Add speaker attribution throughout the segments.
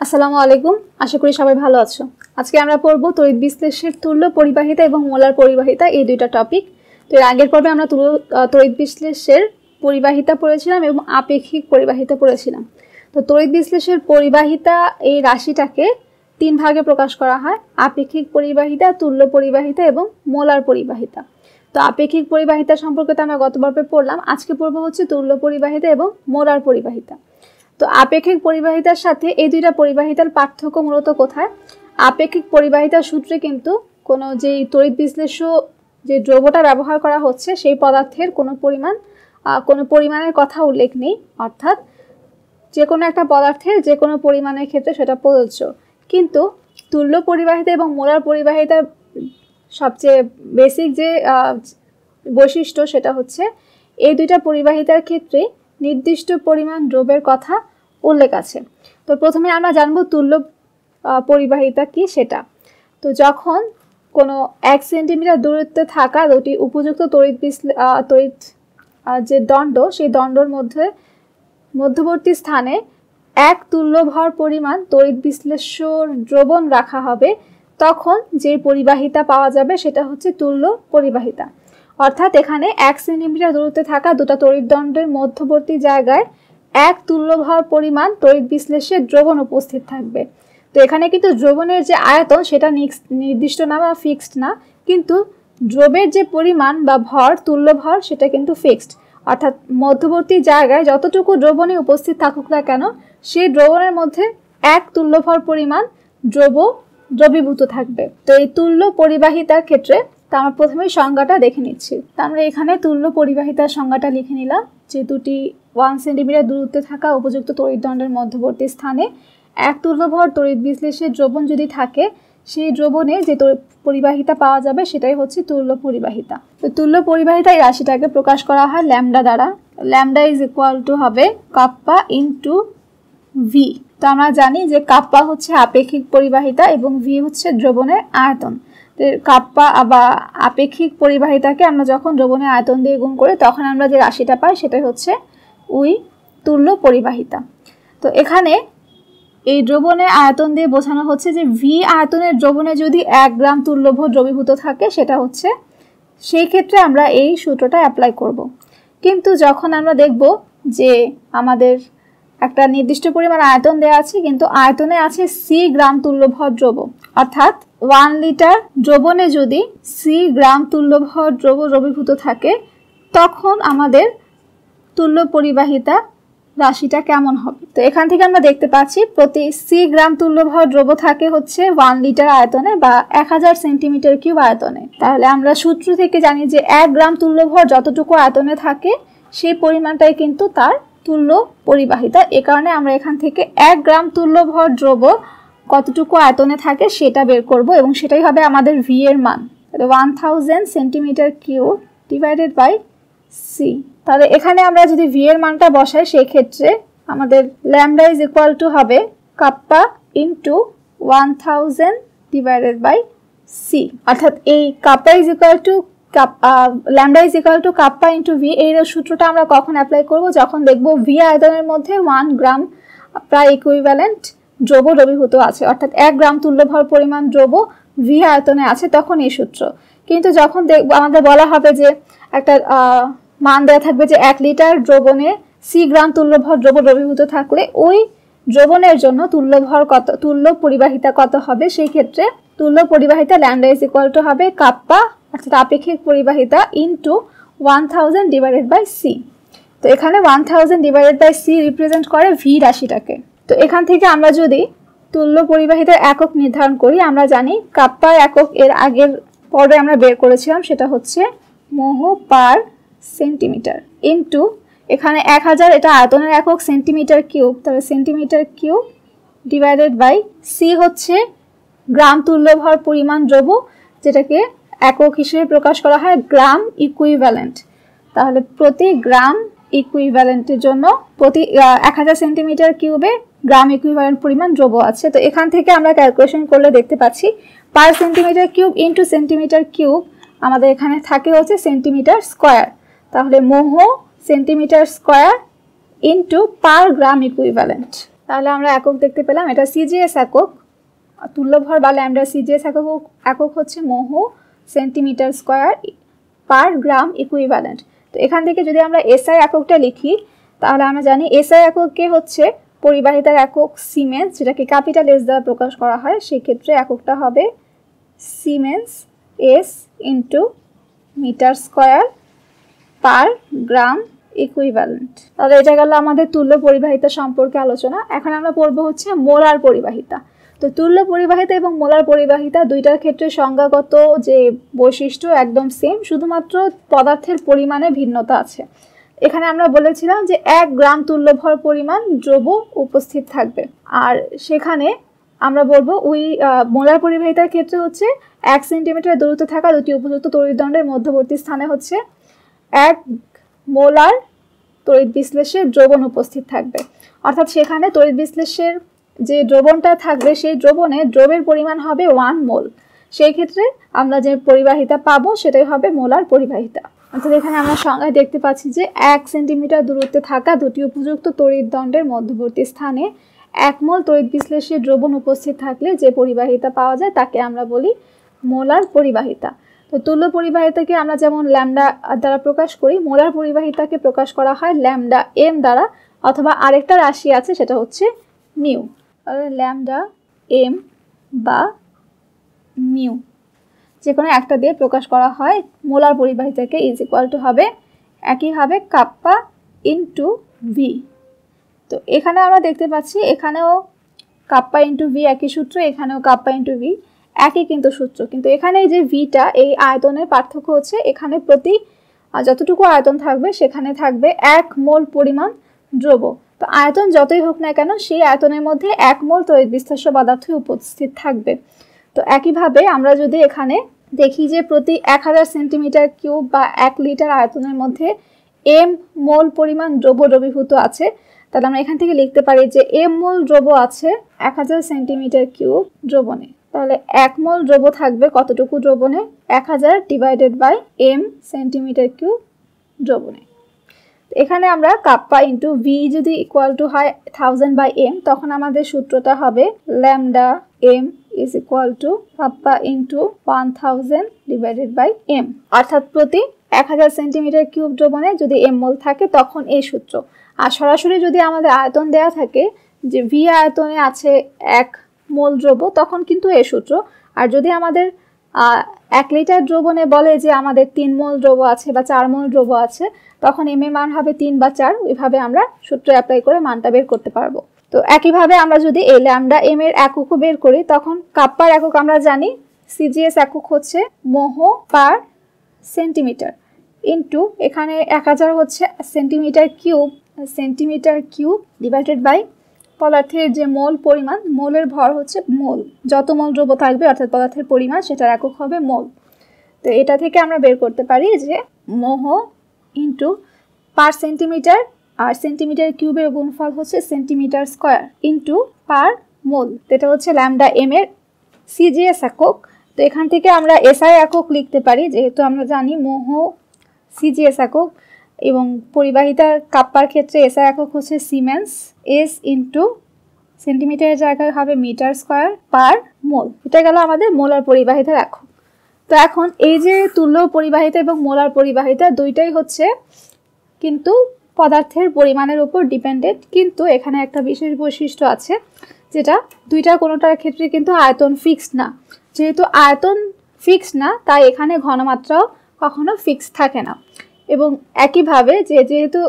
Speaker 1: আসসালামু আলাইকুম, আশা করি সবাই ভালো আছো। আজকে আমরা পড়ব তড়িৎ বিশ্লেষণের তুল্য পরিবাহিতা এবং মোলার পরিবাহিতা, এই দুইটা টপিক। তো এর আগের পর্বে আমরা তড়িৎ বিশ্লেষণের পরিবাহিতা পড়েছিলাম এবং আপেক্ষিক পরিবাহিতা পড়েছিলাম। তো তড়িৎ বিশ্লেষণের পরিবাহিতা এই রাশিটাকে তিন ভাগে প্রকাশ করা হয়: আপেক্ষিক পরিবাহিতা, তুল্য পরিবাহিতা এবং মোলার পরিবাহিতা। তো আপেক্ষিক পরিবাহিতা সম্পর্কে তো আমরা গত পর্বে পড়লাম, আজকে পড়ব হচ্ছে তুল্য পরিবাহিতা এবং মোলার পরিবাহিতা। তো আপেক্ষিক পরিবাহিতার সাথে এই দুইটা পরিবাহিতার পার্থক্য মূলত কোথায়? আপেক্ষিক পরিবাহিতার সূত্রে কিন্তু কোনো যে তড়িৎ বিশ্লেষ্য যে দ্রব্যটা ব্যবহার করা হচ্ছে সেই পদার্থের কোনো পরিমাণের কথা উল্লেখ নেই, অর্থাৎ যে কোনো একটা পদার্থের যে কোনো পরিমাণের ক্ষেত্রে সেটা প্রযোজ্য। কিন্তু তুল্য পরিবাহিতা এবং মোলার পরিবাহিতার সবচেয়ে বেসিক যে বৈশিষ্ট্য সেটা হচ্ছে এই দুইটা পরিবাহিতার ক্ষেত্রে নির্দিষ্ট পরিমাণ দ্রব্যের কথা উল্লেখ আছে। তো প্রথমে আমরা জানবো তুল্য পরিবাহিতা কি সেটা। তো যখন কোনো 1 সেন্টিমিটার দূরত্বে থাকা দুটি উপযুক্ত তড়িৎ যে দণ্ড, সেই দণ্ডর মধ্যবর্তী স্থানে এক তুল্য ভর পরিমাণ তড়িৎ বিশ্লেষ্য দ্রবণ রাখা হবে, তখন যে পরিবাহিতা পাওয়া যাবে সেটা হচ্ছে তুল্য পরিবাহিতা। অর্থাৎ এখানে 1 সেন্টিমিটার দূরত্বে থাকা দুটো তড়িৎ দণ্ডের মধ্যবর্তী জায়গায় এক তুল্য ভর পরিমাণ তড়িৎ বিশ্লেষ্যের দ্রবণ উপস্থিত থাকবে। তো এখানে কিন্তু দ্রবণের যে আয়তন সেটা নির্দিষ্ট না বা ফিক্সড না, কিন্তু দ্রবের যে পরিমাণ বা ভর, তুল্য ভর, সেটা কিন্তু ফিক্সড। অর্থাৎ মধ্যবর্তী জায়গায় যতটুকু দ্রবণে উপস্থিত থাকুক না কেন, সেই দ্রবণের মধ্যে এক তুল্য ভর পরিমাণ দ্রবীভূত থাকবে। তো এই তুল্য পরিবাহিতার ক্ষেত্রে তা আমরা প্রথমেই সংজ্ঞাটা দেখে নিচ্ছি। তা আমরা এখানে তুল্য পরিবাহিতার সংজ্ঞাটা লিখে নিলাম যে দুটি 1 সেন্টিমিটার দূরত্বে থাকা উপযুক্ত তড়িৎ দণ্ডের মধ্যবর্তী স্থানে এক তুল্যভর তড়িৎ বিশ্লেষ্যের দ্রবণ যদি থাকে, সেই দ্রবণে যে পরিবাহিতা পাওয়া যাবে সেটাই হচ্ছে তুল্য পরিবাহিতা। তো তুল্য পরিবাহিতা এই রাশিটাকে প্রকাশ করা হয় ল্যামডা দ্বারা। ল্যামডা ইজ ইকুয়াল টু হবে কাপ্পা ইন্টু ভি। তো আমরা জানি যে কাপ্পা হচ্ছে আপেক্ষিক পরিবাহিতা এবং ভি হচ্ছে দ্রবণের আয়তন। কাপ্পা বা আপেক্ষিক পরিবাহিতাকে আমরা যখন দ্রবণের আয়তন দিয়ে গুণ করি তখন আমরা যে রাশিটা পাই সেটাই হচ্ছে তুল্য পরিবাহিতা। তো এখানে এই দ্রবণের আয়তন দিয়ে বোঝানো হচ্ছে যে ভি আয়তনের দ্রবণে যদি 1 গ্রাম তুল্যভর দ্রবীভূত থাকে, সেটা হচ্ছে সেই ক্ষেত্রে আমরা এই সূত্রটা অ্যাপ্লাই করব। কিন্তু যখন আমরা দেখব যে আমাদের একটা নির্দিষ্ট পরিমাণ আয়তন দেওয়া আছে, কিন্তু আয়তনে আছে সি গ্রাম তুল্যভর দ্রব, অর্থাৎ 1 লিটার দ্রবণে যদি সি গ্রাম তুল্যভর দ্রবীভূত থাকে, তখন আমাদের তুল্য পরিবাহিতা রাশিটা কেমন হবে। তো এখান থেকে আমরা দেখতে পাচ্ছি প্রতি সি গ্রাম তুল্যভর দ্রব থাকে হচ্ছে 1 লিটার আয়তনে বা 1000 সেন্টিমিটার কিউব আয়তনে। তাহলে আমরা সূত্র থেকে জানি যে 1 গ্রাম তুল্যভর যতটুকু আয়তনে থাকে সেই পরিমাণটাই কিন্তু তার তুল্য পরিবাহিতা। এ কারণে আমরা এখান থেকে 1 গ্রাম তুল্যভর দ্রব কতটুকু আয়তনে থাকে সেটা বের করব এবং সেটাই হবে আমাদের ভি এর মান। 1000 centimetre cube divided by C. তাহলে এখানে আমরা যদি ভি এর মানটা বসাই, সেই ক্ষেত্রে আমাদের ল্যামডা ইজ ইকুয়াল টু হবে kappa into 1000 divided by C. অর্থাৎ এই kappa is equal to lambda is equal to kappa into V, এই সূত্রটা আমরা কখন অ্যাপ্লাই করব? যখন দেখব ভি আয়তনের মধ্যে 1 গ্রাম প্রায় ইকুইভ্যালেন্ট দ্রব দ্রবীভূত আছে, অর্থাৎ 1 গ্রাম তুল্যভর পরিমাণ দ্রব ভি আয়তনে আছে, তখন এই সূত্র। কিন্তু যখন দেখব আমাদের বলা হবে যে একটা মান দেওয়া থাকবে যে 1 লিটার দ্রবণে সি গ্রাম তুল্যভর দ্রব দ্রবীভূত থাকলে ওই দ্রবণের জন্য তুল্য পরিবাহিতা কত হবে, সেই ক্ষেত্রে তুল্য পরিবাহিতা ল্যামডা ইজ ইকুয়াল টু হবে কাপ্পা, অর্থাৎ আপেক্ষিক পরিবাহিতা, ইন্টু 1000 ডিভাইডেড বাই সি। তো এখানে 1000 ডিভাইডেড বাই সি রিপ্রেজেন্ট করে ভি রাশিটাকে। তো এখান থেকে আমরা যদি তুল্য পরিবাহিতার একক নির্ধারণ করি, আমরা জানি কাপ্পার একক এর আগের পর্বে আমরা বের করেছিলাম, সেটা হচ্ছে মোহ পার সেন্টিমিটার, ইন্টু এখানে 1000 এটা আয়তনের একক সেন্টিমিটার কিউব, তাহলে centimetre cube divided by C হচ্ছে গ্রাম তুল্যভর পরিমাণ দ্রব, যেটাকে একক হিসেবে প্রকাশ করা হয় গ্রাম ইকুইভ্যালেন্ট। তাহলে প্রতি গ্রাম ইকুইভ্যালেন্টের জন্য প্রতি 1000 সেন্টিমিটার কিউবে গ্রাম ইকুইভ্যালেন্ট পরিমাণ দ্রব আছে। তো এখান থেকে আমরা ক্যালকুলেশন করলে দেখতে পাচ্ছি পার centimetre cube into centimetre cube আমাদের এখানে থাকে হচ্ছে সেন্টিমিটার স্কোয়ার। তাহলে মোহ সেন্টিমিটার স্কোয়ার ইন্টু পার গ্রাম ইকুইভ্যালেন্ট। তাহলে আমরা একক দেখতে পেলাম, এটা সিজিএস একক, তুল্যভর বা ল্যামডা সিজিএস একক হচ্ছে mho centimetre square per gram equivalent. তো এখান থেকে যদি আমরা এসআই এককটা লিখি তাহলে আমরা জানি এসআই এককে হচ্ছে পরিবাহিতার একক সিমেন্স, যেটাকে ক্যাপিটাল এস দ্বারা প্রকাশ করা হয়, সেক্ষেত্রে এককটা হবে siemens S into metre square per gram equivalent. তাহলে এটা গেল আমাদের তুল্য পরিবাহিতা সম্পর্কে আলোচনা। এখন আমরা পড়বো হচ্ছে মোলার পরিবাহিতা। তো তুল্য পরিবাহিতা এবং মোলার পরিবাহিতা দুইটার ক্ষেত্রে সংজ্ঞাগত যে বৈশিষ্ট্য একদম সেম, শুধুমাত্র পদার্থের পরিমাণে ভিন্নতা আছে। এখানে আমরা বলেছিলাম যে 1 গ্রাম তুল্যভর পরিমাণ দ্রব্য উপস্থিত থাকবে, আর সেখানে আমরা বলবো ওই মোলার পরিবাহিতার ক্ষেত্রে হচ্ছে 1 সেন্টিমিটার দূরত্বে থাকা দুটি উপযুক্ত তড়িৎদণ্ডের মধ্যবর্তী স্থানে হচ্ছে 1 মোলার তড়িৎ বিশ্লেষের দ্রবণ উপস্থিত থাকবে। অর্থাৎ সেখানে তড়িৎ বিশ্লেষের যে দ্রবণটা থাকবে সেই দ্রবণে দ্রবের পরিমাণ হবে 1 মোল। সেই ক্ষেত্রে আমরা যে পরিবাহিতা পাবো সেটাই হবে মোলার পরিবাহিতা। অর্থাৎ এখানে আমরা সংজ্ঞায় দেখতে পাচ্ছি যে 1 সেন্টিমিটার দূরত্বে থাকা দুটি উপযুক্ত তড়িৎদণ্ডের মধ্যবর্তী স্থানে 1 মোল তড়িৎ বিশ্লেষের দ্রবণ উপস্থিত থাকলে যে পরিবাহিতা পাওয়া যায় তাকে আমরা বলি মোলার পরিবাহিতা। তো তুল্য পরিবাহিতাকে আমরা যেমন ল্যামডা দ্বারা প্রকাশ করি, মোলার পরিবাহিতাকে প্রকাশ করা হয় ল্যামডা এম দ্বারা, অথবা আরেকটা রাশি আছে সেটা হচ্ছে মিউ। ল্যামডা এম বা মিউ যে কোনো একটা দিয়ে প্রকাশ করা হয় মোলার পরিবাহিতাকে, ইজ ইকুয়াল টু হবে একইভাবে কাপ্পা ইন্টু ভি। তো এখানে আমরা দেখতে পাচ্ছি এখানেও কাপ্পা ইন্টু ভি একই সূত্র, এখানেও কাপ্পা ইন্টু ভি একই কিন্তু সূত্র, কিন্তু এখানে এই যে ভিটা এই আয়তনের পার্থক্য হচ্ছে এখানে প্রতি যতটুকু আয়তন থাকবে সেখানে থাকবে 1 মোল পরিমাণ দ্রব্য। তো আয়তন যতই হোক না কেন সেই আয়তনের মধ্যে 1 মোল তড়িৎ বিশ্লেষ্য পদার্থ উপস্থিত থাকবে। তো একইভাবে আমরা যদি এখানে দেখি যে প্রতি 1000 সেন্টিমিটার কিউব বা 1 লিটার আয়তনের মধ্যে এম মোল পরিমাণ দ্রব্য দ্রবীভূত আছে, তাহলে আমরা এখান থেকে লিখতে পারি যে এম মোল দ্রব্য আছে 1000 সেন্টিমিটার কিউব দ্রবণে। তাহলে 1 মোল দ্রব্য থাকবে কতটুকু দ্রবণে? 1000 divided by M centimetre cube দ্রবণে। এখানে আমরা কাপ্পা ইন্টু ভি যদি ইকুয়াল টু হয় 1000 বাই এম, তখন আমাদের সূত্রটা হবে lambda M is equal to kappa into 1000 divided by M. অর্থাৎ প্রতি 1000 সেন্টিমিটার কিউব দ্রবণে যদি এম মোল থাকে তখন এই সূত্র। আর সরাসরি যদি আমাদের আয়তন দেয়া থাকে যে ভি আয়তনে আছে 1 মোল দ্রব্য, তখন কিন্তু এই সূত্র। আর যদি আমাদের 1 লিটার দ্রবণে বলে যে আমাদের 3 মোল দ্রব্য আছে বা 4 মোল দ্রব্য আছে, তখন এম এর মান হবে 3 বা 4। ওইভাবে আমরা সূত্র অ্যাপ্লাই করে মানটা বের করতে পারবো। তো একইভাবে আমরা যদি এই ল্যামডা এম এর এককও বের করি, তখন কাপ্পার একক আমরা জানি সিজিএস একক হচ্ছে মোহো পার সেন্টিমিটার ইন্টু এখানে 1000 হচ্ছে সেন্টিমিটার কিউব ডিভাইডেড বাই পদার্থের যে মোল পরিমাণ, মোলের ভর হচ্ছে মোল, যত মোল দ্রব্য থাকবে অর্থাৎ পদার্থের পরিমাণ সেটার একক হবে মোল। তো এটা থেকে আমরা বের করতে পারি যে মোহো ইন্টু পার সেন্টিমিটার, আর সেন্টিমিটার কিউবের গুণফল হচ্ছে সেন্টিমিটার স্কোয়ার ইন্টু পার মোল, এটা হচ্ছে ল্যামডা এম এর সিজিএস একক। তো এখান থেকে আমরা এসআই একক লিখতে পারি, যেহেতু আমরা জানি মোহো সিজিএস একক এবং পরিবাহিতার কাপ্পার ক্ষেত্রে এসআই একক হচ্ছে সিমেন্স, এস ইন্টু সেন্টিমিটারের জায়গায় হবে মিটার স্কোয়ার পার মোল। এটা গেল আমাদের মোলার পরিবাহিতার একক। তো এখন এই যে তুল্য পরিবাহিতা এবং মোলার পরিবাহিতা দুইটাই হচ্ছে কিন্তু পদার্থের পরিমাণের উপর ডিপেন্ডেন্ট, কিন্তু এখানে একটা বিশেষ বৈশিষ্ট্য আছে যেটা দুইটার কোনোটার ক্ষেত্রে কিন্তু আয়তন ফিক্সড না। যেহেতু আয়তন ফিক্সড না, তাই এখানে ঘনমাত্রাও কখনো ফিক্স থাকে না। এবং একইভাবে যেহেতু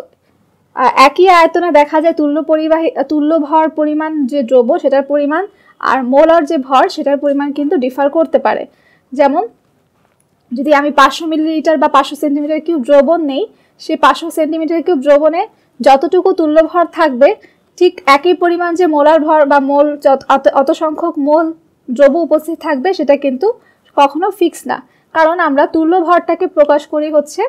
Speaker 1: একই আয়তনে দেখা যায় তুল্য ভর পরিমাণ যে দ্রব্য সেটার পরিমাণ আর মোলার যে ভর সেটার পরিমাণ কিন্তু ডিফার করতে পারে। যেমন যদি আমি 500 মিলিলিটার বা 500 সেন্টিমিটার কিউব দ্রবণ নেই, সেই 500 সেন্টিমিটার কিউব দ্রবণে যতটুকু তুল্য ভর থাকবে ঠিক একই পরিমাণ যে মোলার ভর বা মোল অত সংখ্যক মোল দ্রব্য উপস্থিত থাকবে সেটা কিন্তু কখনো ফিক্স না। কারণ আমরা তুল্য ভরটাকে প্রকাশ করি হচ্ছে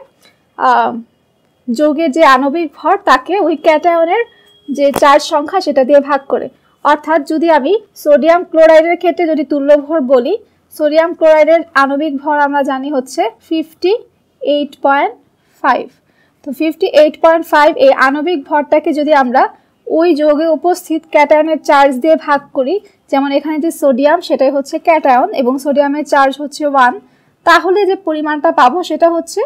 Speaker 1: যৌগের যে আণবিক ভর তাকে ওই ক্যাটায়নের যে চার্জ সংখ্যা সেটা দিয়ে ভাগ করে। অর্থাৎ যদি আমি সোডিয়াম ক্লোরাইডের ক্ষেত্রে যদি তুল্য ভর বলি, সোডিয়াম ক্লোরাইডের আণবিক ভর আমরা জানি হচ্ছে 58.5। তো 58.5 এই আণবিক ভরটাকে যদি আমরা ওই যৌগে উপস্থিত ক্যাটায়নের চার্জ দিয়ে ভাগ করি, যেমন এখানে যে সোডিয়াম সেটাই হচ্ছে ক্যাটায়ন এবং সোডিয়ামের চার্জ হচ্ছে 1, তাহলে যে পরিমাণটা পাবো সেটা হচ্ছে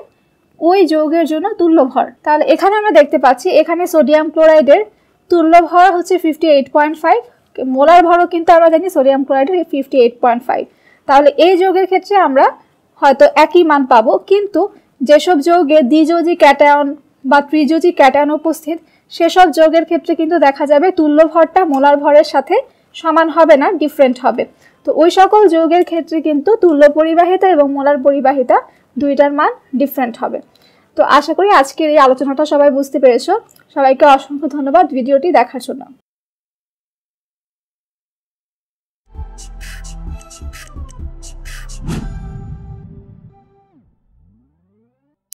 Speaker 1: ওই যৌগের জন্য তুল্য ভর। তাহলে এখানে আমরা দেখতে পাচ্ছি এখানে সোডিয়াম ক্লোরাইডের তুল্য ভর হচ্ছে 58.5, মোলার ভরও কিন্তু আমরা জানি সোডিয়াম ক্লোরাইডের 58.5। তাহলে এই যৌগের ক্ষেত্রে আমরা হয়তো একই মান পাবো, কিন্তু যেসব যৌগে দ্বিযোজী ক্যাটায়ন বা ত্রিযোজী ক্যাটায়ন উপস্থিত সেসব যৌগের ক্ষেত্রে কিন্তু দেখা যাবে তুল্য ভরটা মোলার ভরের সাথে সমান হবে না, ডিফারেন্ট হবে। তো ওই সকল যৌগের ক্ষেত্রে কিন্তু তুল্য পরিবাহিতা এবং মোলার পরিবাহিতা দুইটার মান ডিফারেন্ট হবে। তো আশা করি আজকের এই আলোচনাটা সবাই বুঝতে পেরেছো। সবাইকে অসংখ্য ধন্যবাদ ভিডিওটি দেখার জন্য।